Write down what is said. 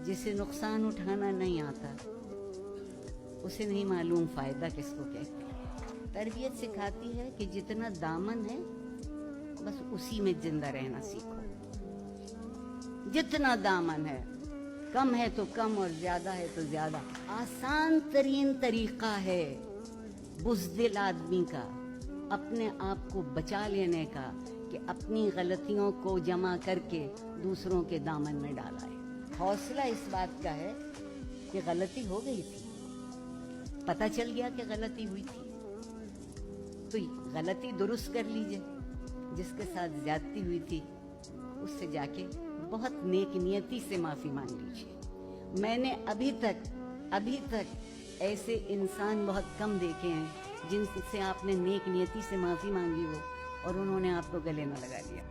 जिसे नुकसान उठाना नहीं आता उसे नहीं मालूम फ़ायदा किसको कहते हैं। तरबियत सिखाती है कि जितना दामन है बस उसी में जिंदा रहना सीखो। जितना दामन है, कम है तो कम और ज़्यादा है तो ज़्यादा। आसान तरीन तरीक़ा है बुज़दिल आदमी का अपने आप को बचा लेने का कि अपनी गलतियों को जमा करके दूसरों के दामन में डाला है। हौसला इस बात का है कि गलती हो गई थी, पता चल गया कि गलती हुई थी, तो गलती दुरुस्त कर लीजिए। जिसके साथ ज्यादती हुई थी उससे जाके बहुत नेक नियति से माफ़ी मांग लीजिए। मैंने अभी तक ऐसे इंसान बहुत कम देखे हैं जिनसे आपने नेक नियति से माफ़ी मांगी हो और उन्होंने आपको गले में लगा लिया।